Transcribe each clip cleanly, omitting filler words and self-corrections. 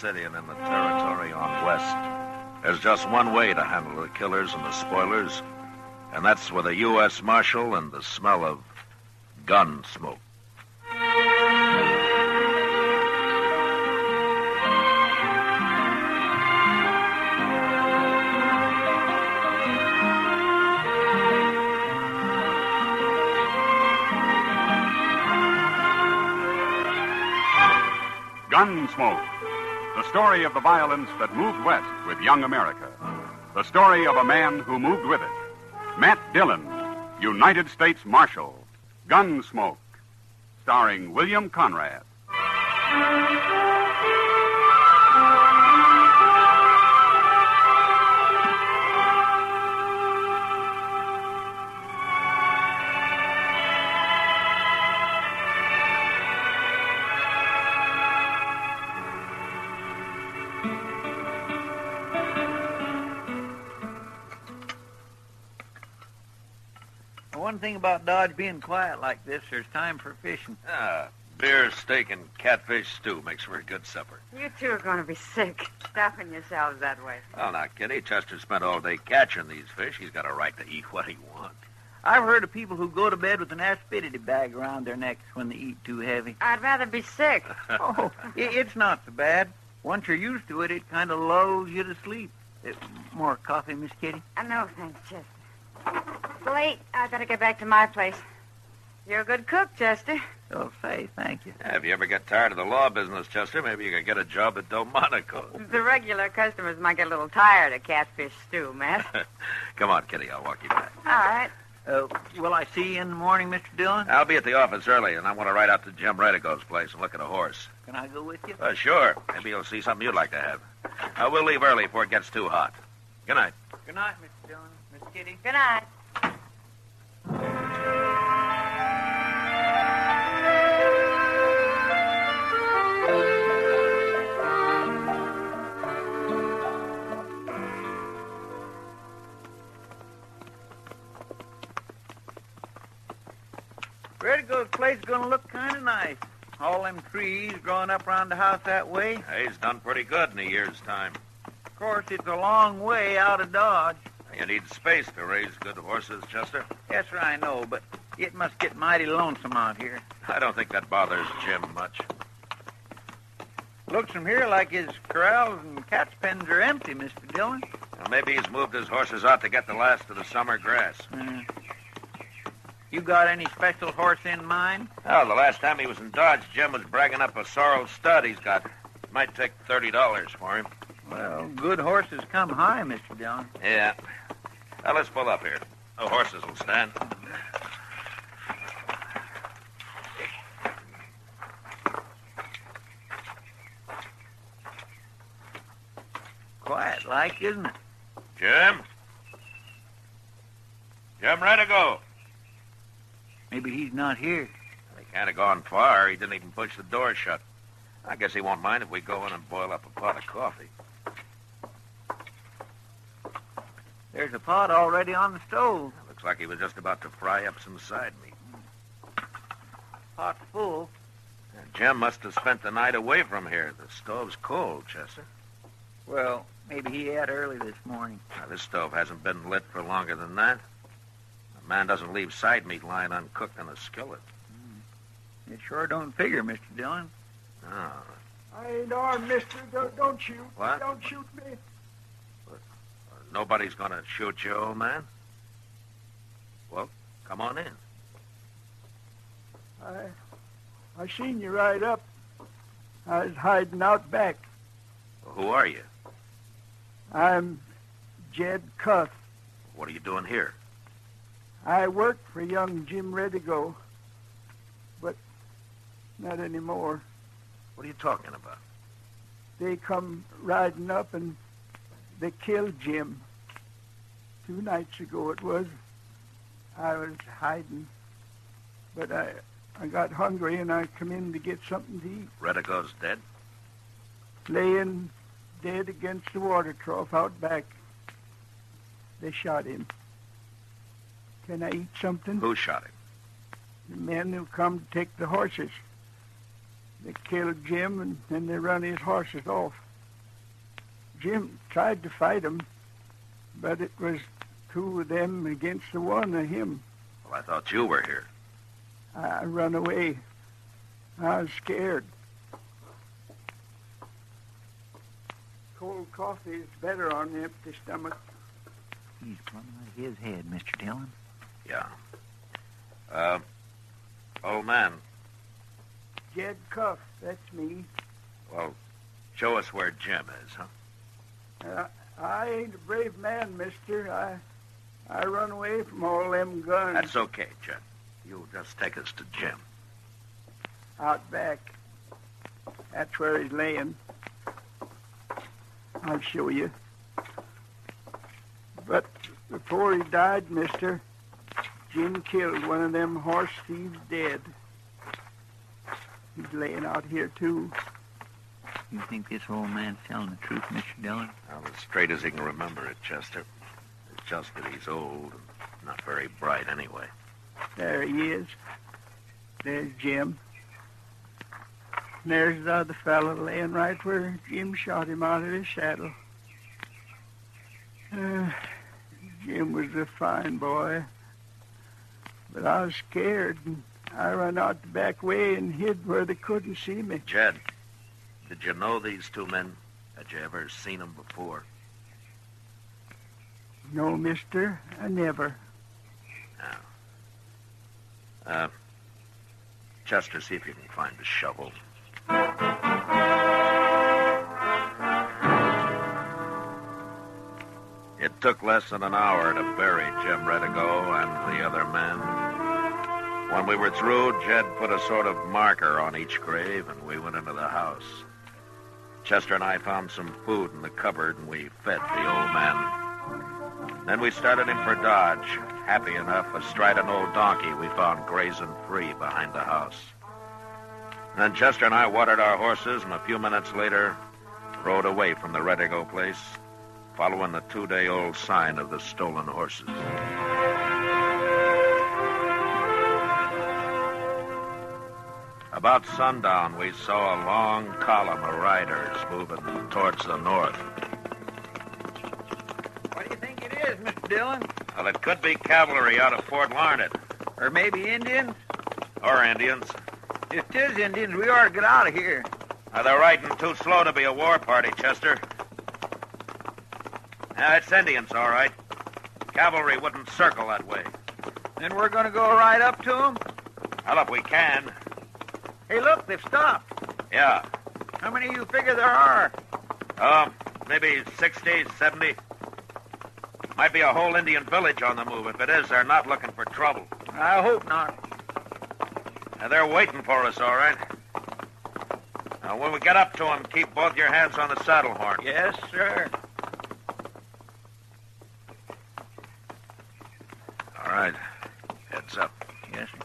city and in the territory on west, there's just one way to handle the killers and the spoilers, and that's with a U.S. Marshal and the smell of gun smoke. Gunsmoke, the story of the violence that moved west with young America. The story of a man who moved with it. Matt Dillon, United States Marshal. Gunsmoke, starring William Conrad. One thing about Dodge being quiet like this, there's time for fishing. Beer, steak, and catfish stew makes for a good supper. You two are going to be sick, stuffing yourselves that way. Well, now, Kitty, Chester spent all day catching these fish. He's got a right to eat what he wants. I've heard of people who go to bed with an aspidity bag around their necks when they eat too heavy. I'd rather be sick. Oh, it's not so bad. Once you're used to it, it kind of lulls you to sleep. More coffee, Miss Kitty? No, thanks, Chester. It's late. I've got to get back to my place. You're a good cook, Chester. Oh, say, thank you. If you ever get tired of the law business, Chester, maybe you could get a job at Delmonico. The regular customers might get a little tired of catfish stew, Matt. Come on, Kitty, I'll walk you back. All right. Will I see you in the morning, Mr. Dillon? I'll be at the office early, and I want to ride out to Jim Redigo's place and look at a horse. Can I go with you? Sure. Maybe you'll see something you'd like to have. We'll leave early before it gets too hot. Good night. Good night, Mr. Dillon. Miss Kitty. Good night. Redigo's place is going to look kind of nice. All them trees growing up around the house that way. He's done pretty good in a year's time. Of course, it's a long way out of Dodge. You need space to raise good horses, Chester. Yes, sir, I know, but it must get mighty lonesome out here. I don't think that bothers Jim much. Looks from here like his corrals and cat's pens are empty, Mr. Dillon. Well, maybe he's moved his horses out to get the last of the summer grass. You got any special horse in mind? Oh, the last time he was in Dodge, Jim was bragging up a sorrel stud he's got. It might take $30 for him. Well, good horses come high, Mr. Dillon. Yeah. Now, let's pull up here. The horses will stand. Quiet like, isn't it? Jim? Jim Redigo. Maybe he's not here. He can't have gone far. He didn't even push the door shut. I guess he won't mind if we go in and boil up a pot of coffee. There's a pot already on the stove. Looks like he was just about to fry up some side meat. Pot's full. Jim must have spent the night away from here. The stove's cold, Chester. Well, maybe he ate early this morning. Now, this stove hasn't been lit for longer than that. A man doesn't leave side meat lying uncooked in a skillet. It sure don't figure, Mr. Dillon. No. I ain't armed, mister. Don't shoot. What? Don't shoot me. Nobody's going to shoot you, old man? Well, come on in. I seen you ride up. I was hiding out back. Well, who are you? I'm Jed Cuff. What are you doing here? I work for young Jim Redigo, but not anymore. What are you talking about? They come riding up and they killed Jim. 2 nights ago it was. I was hiding, but I got hungry and I come in to get something to eat. Redigo's dead? Laying dead against the water trough out back. They shot him. Can I eat something? Who shot him? The men who come to take the horses. They killed Jim and then they run his horses off. Jim tried to fight him, but it was two of them against the one of him. Well, I thought you were here. I run away. I was scared. Cold coffee is better on an empty stomach. He's plumb out of his head, Mr. Dillon. Yeah. Old man, Jed Cuff, that's me. well, show us where Jim is, huh? I ain't a brave man, mister. I run away from all them guns. That's okay, Jed. You'll just take us to Jim. Out back. That's where he's laying. I'll show you. But before he died, mister, Jim killed one of them horse thieves dead. He's laying out here, too. You think this old man's telling the truth, Mr. Dillon? Well, as straight as he can remember it, Chester. It's just that he's old and not very bright anyway. There he is. There's Jim. And there's the other fellow laying right where Jim shot him out of his saddle. Jim was a fine boy. But I was scared, and I run out the back way and hid where they couldn't see me. Jed, did you know these two men? Had you ever seen them before? No, mister, I never. No. Chester, see if you can find a shovel. It took less than an hour to bury Jim Redigo and the other men. When we were through, Jed put a sort of marker on each grave, and we went into the house. Chester and I found some food in the cupboard, and we fed the old man. Then we started him for Dodge. Happy enough, astride an old donkey we found grazing free behind the house. Then Chester and I watered our horses, and a few minutes later rode away from the Redigo place, following the 2-day-old sign of the stolen horses. About sundown, we saw a long column of riders moving towards the north. What do you think it is, Mr. Dillon? Well, it could be cavalry out of Fort Larned. Or maybe Indians? Or Indians. If 'tis Indians, we ought to get out of here. They're riding too slow to be a war party, Chester. It's Indians, all right. Cavalry wouldn't circle that way. Then we're going to go right up to them? Well, if we can. Hey, look, they've stopped. Yeah. How many of you figure there are? Maybe 60, 70. Might be a whole Indian village on the move. If it is, they're not looking for trouble. I hope not. They're waiting for us, all right. Now, when we get up to them, keep both your hands on the saddle horn. Yes, sir. All right. Heads up. Yes, sir.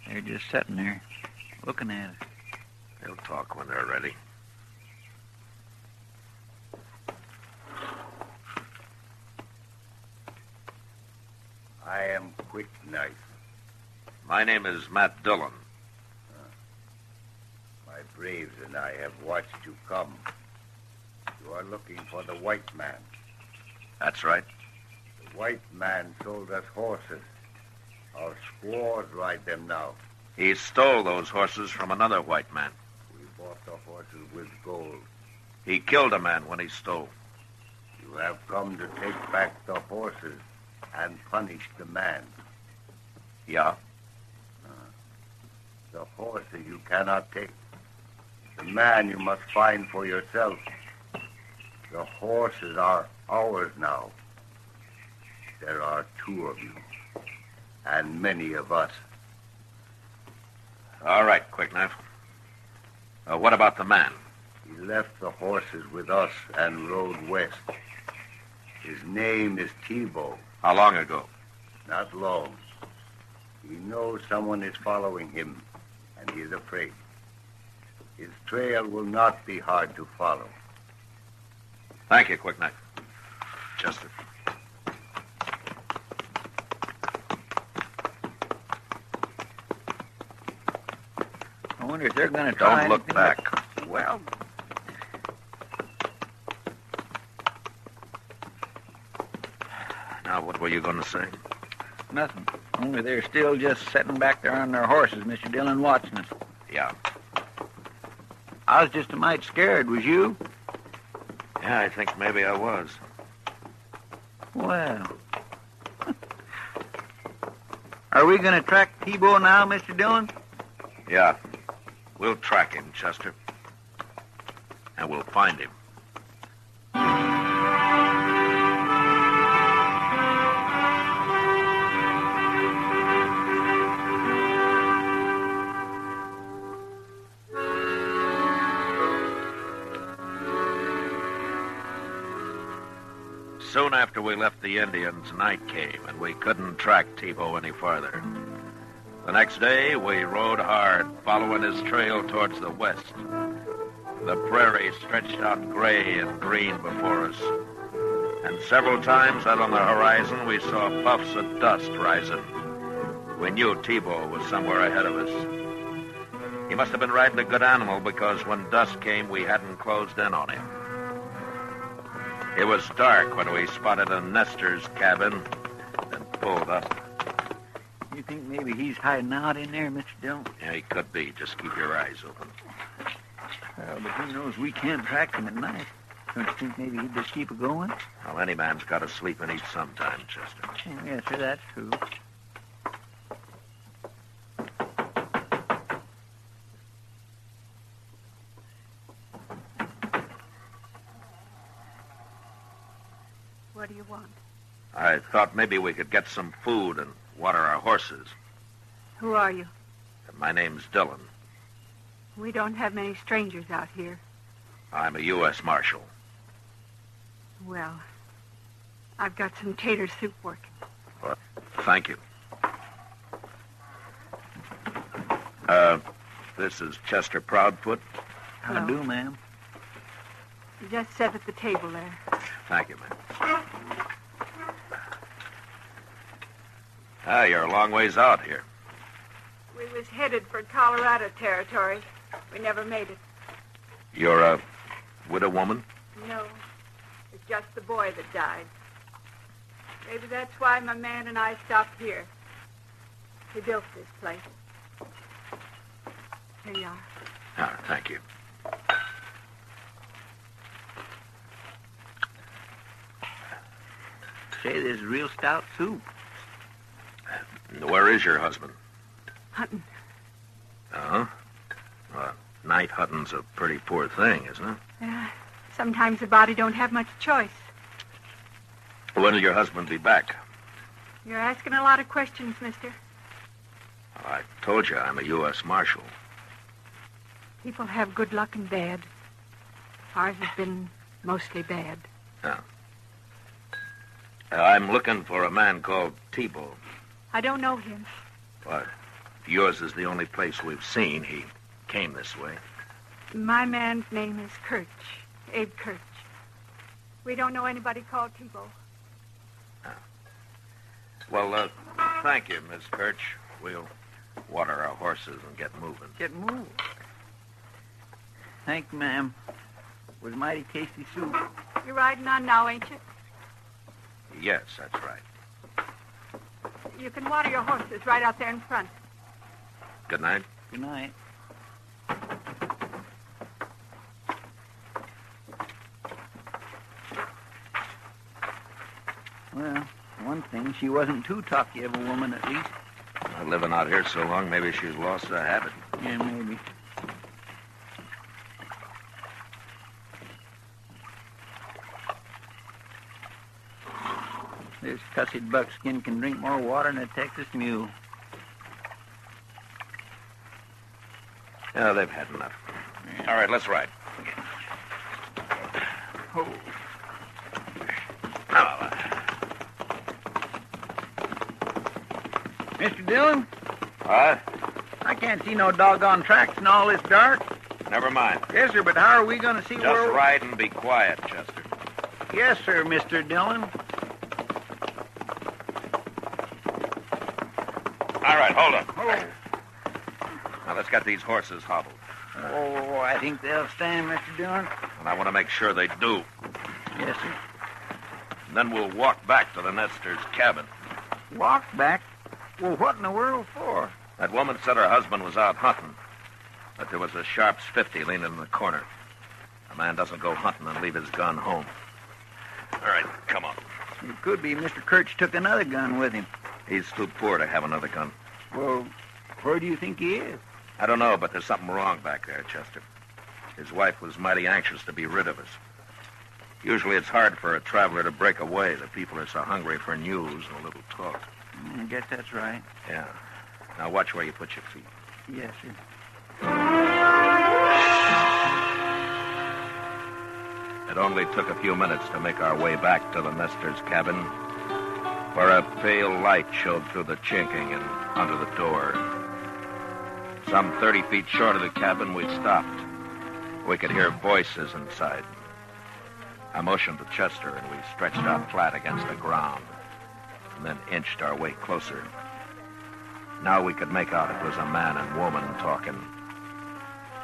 They're just sitting there, looking at us. They'll talk when they're ready. I am Quick Knife. My name is Matt Dillon. My braves and I have watched you come. You are looking for the white man. That's right. The white man sold us horses. Our squaws ride them now. He stole those horses from another white man. We bought the horses with gold. He killed a man when he stole. You have come to take back the horses and punish the man. Yeah? The horses you cannot take. The man you must find for yourself. The horses are ours now. There are 2 of you, and many of us. All right, Quick Knife. What about the man? He left the horses with us and rode west. His name is Tebow. How long ago? Not long. He knows someone is following him, and he is afraid. His trail will not be hard to follow. Thank you, Quick Knife. Chester. I wonder if they're going to try Don't look anything back. Well, Now, what were you going to say? nothing. Only they're still just sitting back there on their horses, Mr. Dillon, watching us. Yeah. I was just a mite scared. Was you? Yeah, I think maybe I was. Well. Are we going to track Tebow now, Mr. Dillon? Yeah. We'll track him, Chester. And we'll find him. Soon after we left the Indians, night came, and we couldn't track Tebow any farther. The next day, we rode hard, following his trail towards the west. The prairie stretched out gray and green before us, and several times out on the horizon, we saw puffs of dust rising. We knew Tebow was somewhere ahead of us. He must have been riding a good animal, because when dusk came, we hadn't closed in on him. It was dark when we spotted a nester's cabin and pulled up. You think maybe he's hiding out in there, Mr. Dillon? Yeah, he could be. Just keep your eyes open. Well, but who knows? We can't track him at night. Don't you think maybe he'd just keep it going? Well, any man's got to sleep and eat sometime, Chester. Oh, yes, sir, that's true. What do you want? I thought maybe we could get some food and water our horses. Who are you? My name's Dillon. We don't have many strangers out here. I'm a U.S. Marshal. Well, I've got some tater soup working. Well, thank you. This is Chester Proudfoot. How Hello. do, ma'am? Just sit at the table there. Thank you, ma'am. You're a long ways out here. We was headed for Colorado territory. We never made it. You're a widow woman? No, it's just the boy that died. Maybe that's why my man and I stopped here. He built this place. Here you are. Thank you. Say, this is real stout soup. Where is your husband? Hunting. Uh-huh. Night hunting's a pretty poor thing, isn't it? Sometimes the body don't have much choice. When'll your husband be back? You're asking a lot of questions, mister. I told you I'm a U.S. Marshal. People have good luck and bad. Ours has been mostly bad. I'm looking for a man called Tebow. I don't know him. But yours is the only place we've seen. He came this way. My man's name is Kirch. Abe Kirch. We don't know anybody called Tebow. Well, thank you, Miss Kirch. We'll water our horses and get moving. Get moved. Thank you, ma'am. Was mighty tasty soup. You're riding on now, ain't you? Yes, that's right. You can water your horses right out there in front. Good night. Good night. Well, one thing, she wasn't too talky of a woman, at least. Living out here so long, maybe she's lost the habit. Yeah, maybe. This cussed buckskin can drink more water than a Texas mule. Yeah, they've had enough. All right, let's ride. Oh. Mr. Dillon? What? I can't see no doggone tracks in all this dark. Never mind. Yes, sir, but how are we going to see Just where... ride and be quiet, Chester. Yes, sir, Mr. Dillon. All right, hold up. Oh. Now, let's get these horses hobbled. Oh, I think they'll stand, Mr. Dillon. And I want to make sure they do. Yes, sir. And then we'll walk back to the Nestor's cabin. Walk back? Well, what in the world for? That woman said her husband was out hunting, but there was a Sharps 50 leaning in the corner. A man doesn't go hunting and leave his gun home. All right, come on. It could be Mr. Kurtz took another gun with him. He's too poor to have another gun. Well, where do you think he is? I don't know, but there's something wrong back there, Chester. His wife was mighty anxious to be rid of us. Usually it's hard for a traveler to break away. The people are so hungry for news and a little talk. I guess that's right. Yeah. Now watch where you put your feet. Yes, sir. It only took a few minutes to make our way back to the Nestor's cabin, where a pale light showed through the chinking and under the door. Some 30 feet short of the cabin, we stopped. We could hear voices inside. I motioned to Chester, and we stretched out flat against the ground, and then inched our way closer. Now we could make out it was a man and woman talking.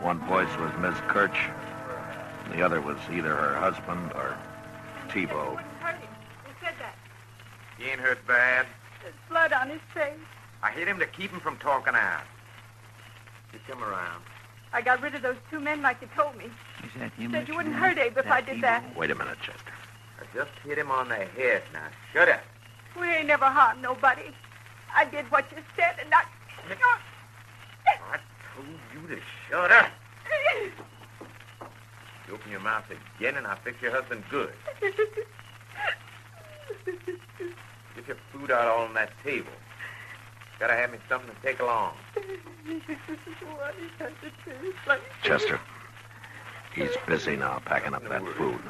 One voice was Miss Kirch, and the other was either her husband or Tebow. What's hurt him? Who said that? He ain't hurt bad. There's blood on his face. I hit him to keep him from talking out. You come around. I got rid of those two men like you told me. Is that him? Said Mr. you wouldn't Dillon? hurt Abe if I did that. Wait a minute, Chester. I just hit him on the head. Now, shut up. We ain't never harmed nobody. I did what you said, and I... I told you to shut up. You open your mouth again, and I'll fix your husband good. Get your food out all on that table. Gotta have me something to take along. Chester, he's busy now packing up that food.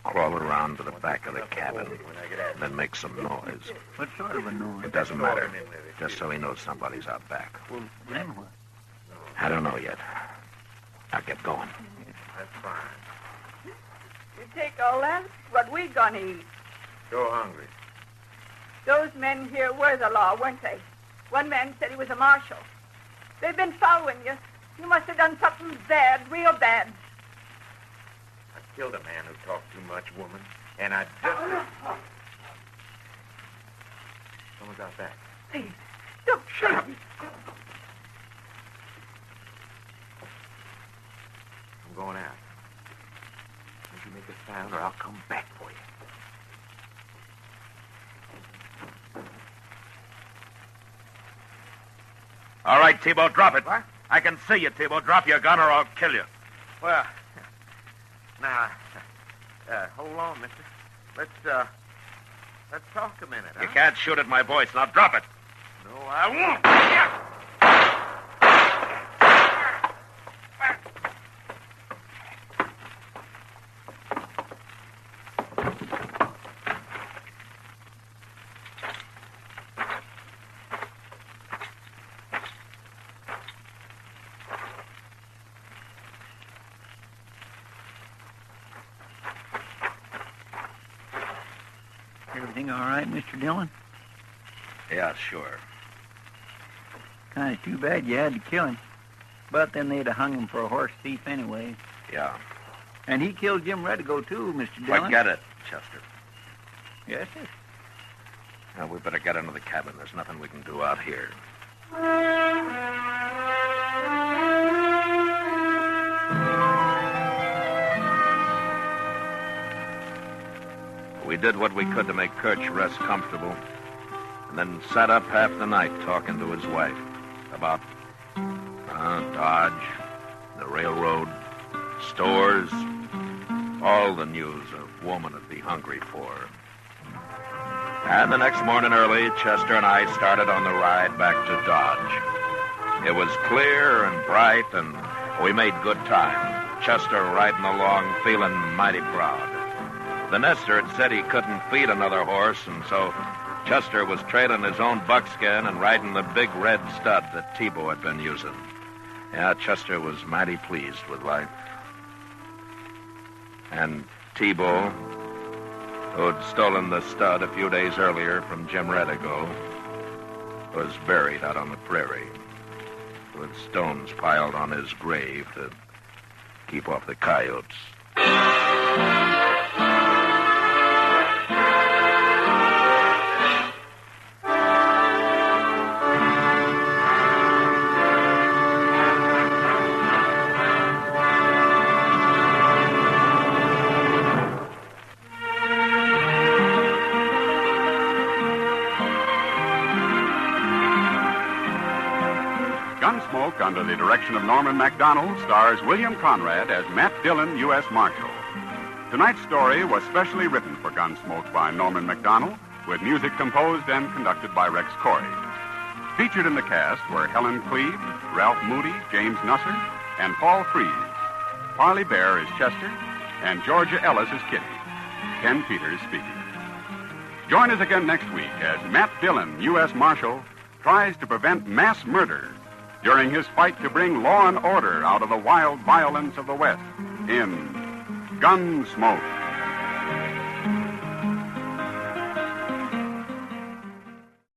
Crawl around to the back of the cabin, and then make some noise. What sort of a noise? It doesn't matter, just so he knows somebody's out back. Well, then what? I don't know yet. I'll get going. That's fine. You take all that, what we gonna eat? So hungry. Those men here were the law, weren't they? One man said he was a marshal. They've been following you. You must have done something bad, real bad. I killed a man who talked too much, woman. And I just... Someone's out back. Please, don't shoot me. I'm going out. Don't you make a sound or I'll come back for you. All right, Tebow, drop it. What? I can see you, Tebow. Drop your gun or I'll kill you. Well, now, hold on, mister. Let's talk a minute, You huh? can't shoot at my voice. Now drop it. No, I won't. Everything all right, Mr. Dillon? Yeah, sure. Kind of too bad you had to kill him. But then they'd have hung him for a horse thief anyway. Yeah. And he killed Jim Redigo, too, Mr. Dillon. Forget it, Chester. Yes, sir. Now, we better get into the cabin. There's nothing we can do out here. We did what we could to make Kirch rest comfortable, and then sat up half the night talking to his wife about Dodge, the railroad, stores, all the news a woman would be hungry for. And the next morning early, Chester and I started on the ride back to Dodge. It was clear and bright, and we made good time, Chester riding along feeling mighty proud. The Nestor had said he couldn't feed another horse, and so Chester was trailing his own buckskin and riding the big red stud that Tebow had been using. Yeah, Chester was mighty pleased with life. And Tebow, who'd stolen the stud a few days earlier from Jim Redigo, was buried out on the prairie with stones piled on his grave to keep off the coyotes. Gunsmoke, under the direction of Norman MacDonald, stars William Conrad as Matt Dillon, U.S. Marshal. Tonight's story was specially written for Gunsmoke by Norman MacDonald, with music composed and conducted by Rex Corey. Featured in the cast were Helen Cleve, Ralph Moody, James Nusser, and Paul Frees. Parley Bear is Chester, and Georgia Ellis is Kitty. Ken Peters speaking. Join us again next week as Matt Dillon, U.S. Marshal, tries to prevent mass murder during his fight to bring law and order out of the wild violence of the West in Gunsmoke.